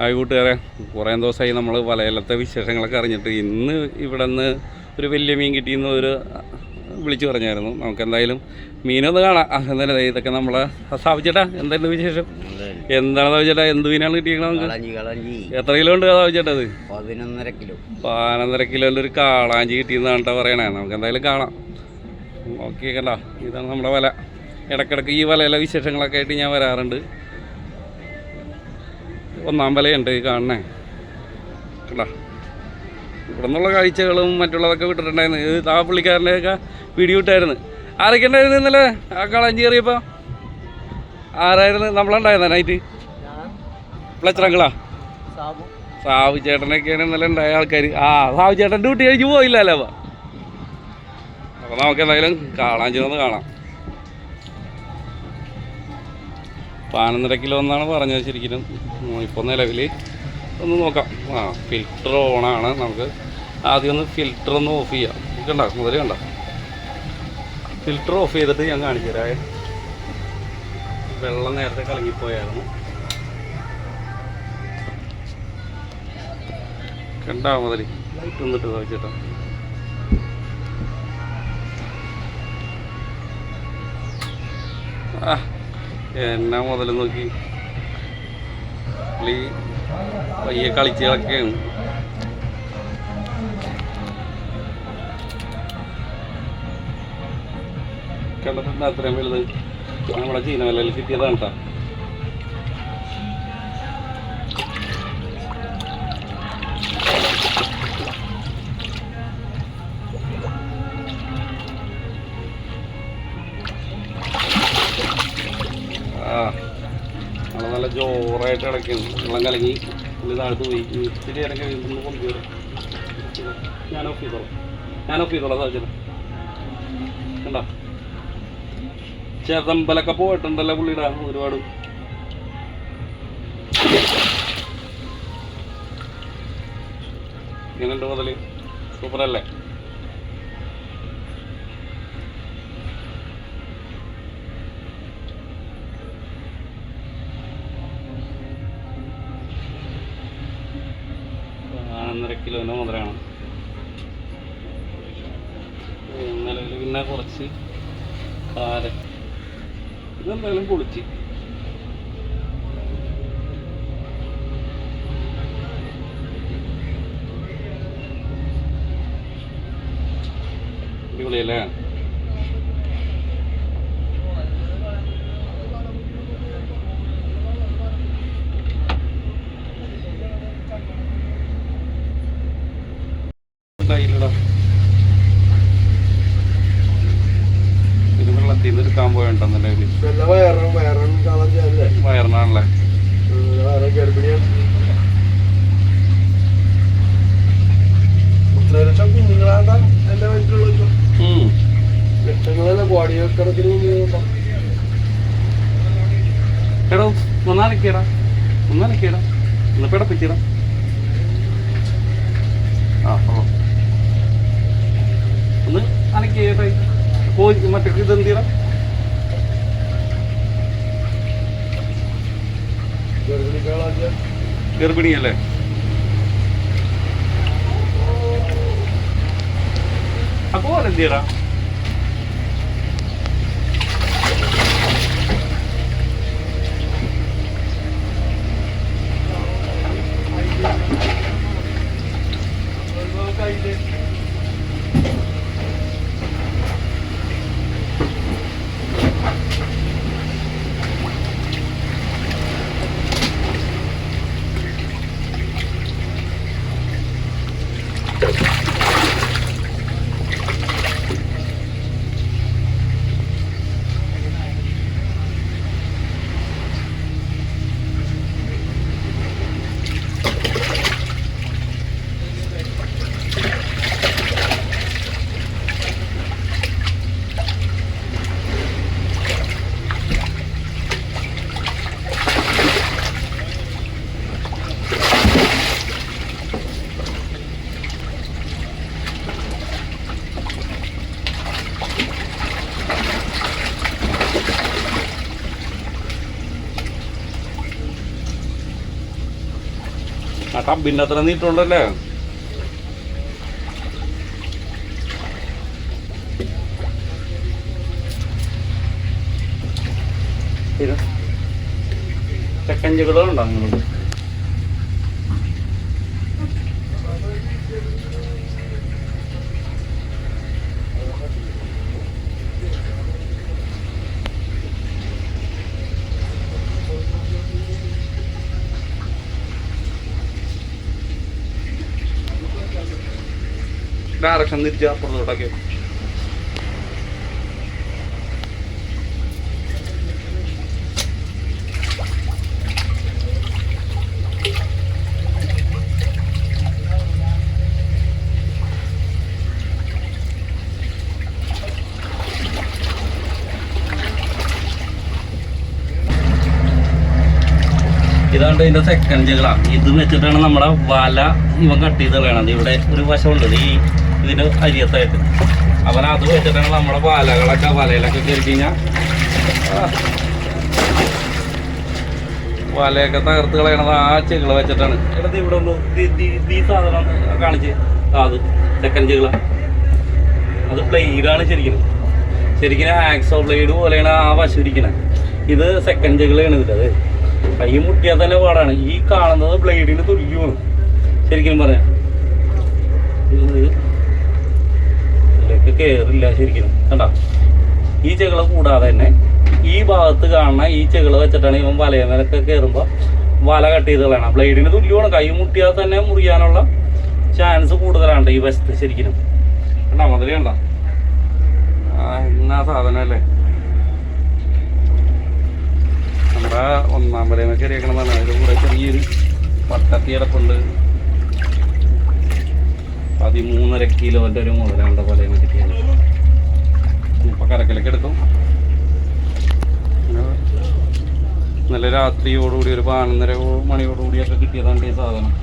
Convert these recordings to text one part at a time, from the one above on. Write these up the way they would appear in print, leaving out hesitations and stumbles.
ആ കൂട്ടുകാരെ, കുറേ ദിവസമായി നമ്മൾ വലയിലത്തെ വിശേഷങ്ങളൊക്കെ അറിഞ്ഞിട്ട് ഇന്ന് ഇവിടെ നിന്ന് ഒരു വലിയ മീൻ കിട്ടിയെന്ന് വിളിച്ചു പറഞ്ഞായിരുന്നു. നമുക്ക് എന്തായാലും മീനൊന്ന് കാണാം. എന്തായാലും ഇതൊക്കെ നമ്മളെ സാവിച്ചേട്ടാ, എന്തായിരുന്നു വിശേഷം? എന്താണ് സാവിച്ചേട്ടാ, എന്ത് മീനാണ് കിട്ടിയത്? എത്ര കിലോ ഉണ്ട് സാവിച്ചേട്ടാ? അത് 11.5 കിലോൻ്റെ ഒരു കാളാഞ്ചി കിട്ടിയെന്നാണ് കേട്ടോ പറയണേ. നമുക്ക് എന്തായാലും കാണാം. നോക്കിയേക്കണ്ട, ഇതാണ് നമ്മുടെ വല. ഇടയ്ക്കിടയ്ക്ക് ഈ വലയിലെ വിശേഷങ്ങളൊക്കെ ആയിട്ട് ഞാൻ വരാറുണ്ട്. ഒന്നാം വലയുണ്ട് ഈ കാണണേ കണ്ടാ. ഇവിടെ നിന്നുള്ള കാഴ്ചകളും മറ്റുള്ളതൊക്കെ വിട്ടിട്ടുണ്ടായിരുന്നു. ഇത് ആ പുള്ളിക്കാരൻ്റെയൊക്കെ വീഡിയോ ഇട്ടായിരുന്നു. ആരൊക്കെ ഉണ്ടായിരുന്നു ഇന്നലെ ആ കാളാഞ്ചി കയറിയപ്പോൾ? ആരായിരുന്നു? നമ്മളുണ്ടായിരുന്ന നൈറ്റ് പ്ലച്ചറങ്ങളാ സാവു ചേട്ടനൊക്കെയാണ് ഇന്നലെ ഉണ്ടായ ആൾക്കാർ. സാവു ചേട്ടൻ ഡ്യൂട്ടി കഴിച്ച് പോയില്ലല്ലോ. അപ്പോൾ നമുക്ക് എന്തായാലും കാളാഞ്ചി ഒന്ന് കാണാം. 11.5 കിലോ എന്നാണ് പറഞ്ഞത് ശരിക്കും. ഇപ്പോൾ നിലവിൽ ഒന്ന് നോക്കാം. ഫിൽറ്റർ ഓണാണ്. നമുക്ക് ആദ്യം ഒന്ന് ഫിൽറ്റർ ഒന്ന് ഓഫ് ചെയ്യാം. കണ്ട മുതൽ കണ്ട ഫിൽറ്റർ ഓഫ് ചെയ്തിട്ട് ഞാൻ കാണിച്ചു തരാം. വെള്ളം നേരത്തെ കലങ്ങിപ്പോയായിരുന്നു. കണ്ടാ മുതൽ ലൈറ്റ് വന്നിട്ട് ചോദിച്ചേട്ടാ. എന്നാ മുതൽ നോക്കി പുള്ളി പയ്യെ കളിച്ചുകളൊക്കെയാണ്. കണ്ടിട്ടുണ്ട് അത്രയും വലുത് നമ്മുടെ ചീനവലയിൽ കിട്ടിയതാണ് കേട്ടോ. നമ്മൾ നല്ല ജോറായിട്ട് കിടക്കുന്നു. വെള്ളം കലങ്ങി പുള്ളി താഴത്ത് പോയി. ഇത്തിരി നേരം കഴിയുമ്പോൾ കൊണ്ടുവരും. ഞാൻ ഓഫ് ചെയ്തോളാം സാഹചര്യം. കണ്ട ചെതമ്പലൊക്കെ പോയിട്ടുണ്ടല്ലോ പുള്ളിയുടെ ഒരുപാട്. ഇങ്ങനെയുണ്ട് മുതൽ സൂപ്പറല്ലേ? കിലോൻ്റെ മുതലാണ്. നിലവിൽ പിന്നെ കുറച്ച് കാര ഇതെന്തായാലും പൊളിച്ച് അടിപൊളിയല്ലേ? ഇത് വെള്ളത്തിൽ നിന്ന് എടുക്കാൻ പോയിട്ടുണ്ടല്ലേ? വയറിനാണല്ലേ? എടോ ഒന്നാനക്കേടാ ഒന്ന് പിടപ്പിച്ചിടാ. ഒന്ന് അനക്കേട്ടെ കോഴി മറ്റേ ഇതെന്തിടാ. ഗർഭിണിയല്ലേ? അപ്പോ എന്തിടാ? ടബിൻ്റെ അത്ര നീട്ടുണ്ടല്ലേ. ചെക്കഞ്ചുകളുണ്ടോ നിങ്ങൾ? ഡയറക്ഷൻ തിരിച്ച് അപ്പുറത്തോട്ടൊക്കെ. ഇതാണ്ട് ഇതിൻ്റെ സെക്കൻഡുകളാണ്. ഇത് വെച്ചിട്ടാണ് നമ്മുടെ വല ഇവൻ കട്ട് ചെയ്ത് കളയണത്. ഇവിടെ ഒരു വശമുണ്ട് ഇതിൻ്റെ അരിയത്തായിട്ട്. അവൻ അത് വെച്ചിട്ടാണ് നമ്മുടെ വലയിലൊക്കെ കയറി കഴിഞ്ഞാൽ വലയൊക്കെ തകർത്ത് കളയണത് ആ ചെകിള വെച്ചിട്ടാണ്. ഇവിടെ ഇവിടെ ഒന്ന് ഈ സാധനം കാണിച്ച് അത് സെക്കൻഡ് ചെകിള. അത് ബ്ലേഡാണ് ശരിക്കും ആക്സോ ബ്ലേഡ് പോലെയാണ് ആ വശം ഇരിക്കുന്നത്. ഇത് സെക്കൻഡ് ചെകിളയാണ്. ഇതിൽ കൈ മുട്ടിയാൽ തന്നെ പാടാണ്. ഈ കാണുന്നത് ബ്ലേഡിന് തുല്യമാണ് ശരിക്കും പറഞ്ഞാൽ. ഇതിലേക്ക് കയറില്ല ശരിക്കും. കണ്ടോ, ഈ ചെകിള കൂടാതെ തന്നെ ഈ ഭാഗത്ത് കാണുന്ന ഈ ചെകിള വെച്ചിട്ടാണ് ഇവൻ വലയമേലൊക്കെ കയറുമ്പോൾ വല കട്ട് ചെയ്ത് കളയണം. ബ്ലേഡിന് തുല്യമാണ്. കൈ മുട്ടിയാൽ തന്നെ മുറിയാനുള്ള ചാൻസ് കൂടുതലാണ് ഈ വശത്ത് ശരിക്കും. കണ്ടോ മുതലേ കണ്ടോ, എന്നാ സാധനമല്ലേ. നമ്മുടെ ഒന്നാം വലയമേ കയറിയേക്കണതാണ്. അതിൽ കൂടെ ചെറിയൊരു പട്ടത്തി കിടപ്പുണ്ട്. 13.5 കിലോൻ്റെ ഒരു മുതലാണ് വലയമേ കിട്ടിയത്. ഇപ്പം കരക്കലൊക്കെ എടുക്കും. ഇന്നലെ രാത്രിയോടുകൂടി ഒരു 11:30 മണിയോടുകൂടിയൊക്കെ കിട്ടിയതാണ് ഈ സാധനം.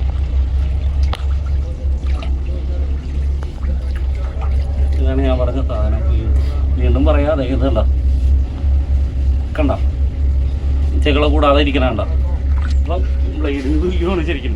ഇതാണ് ഞാൻ പറഞ്ഞ സാധനം. വീണ്ടും പറയാതെ ഇതുണ്ടോ, കണ്ടോ ചെകിള കൂടാതെ ഇരിക്കണ കണ്ടോ. അപ്പം ബ്ലേഡിന് തുല്യമാണ് ശരിക്കും.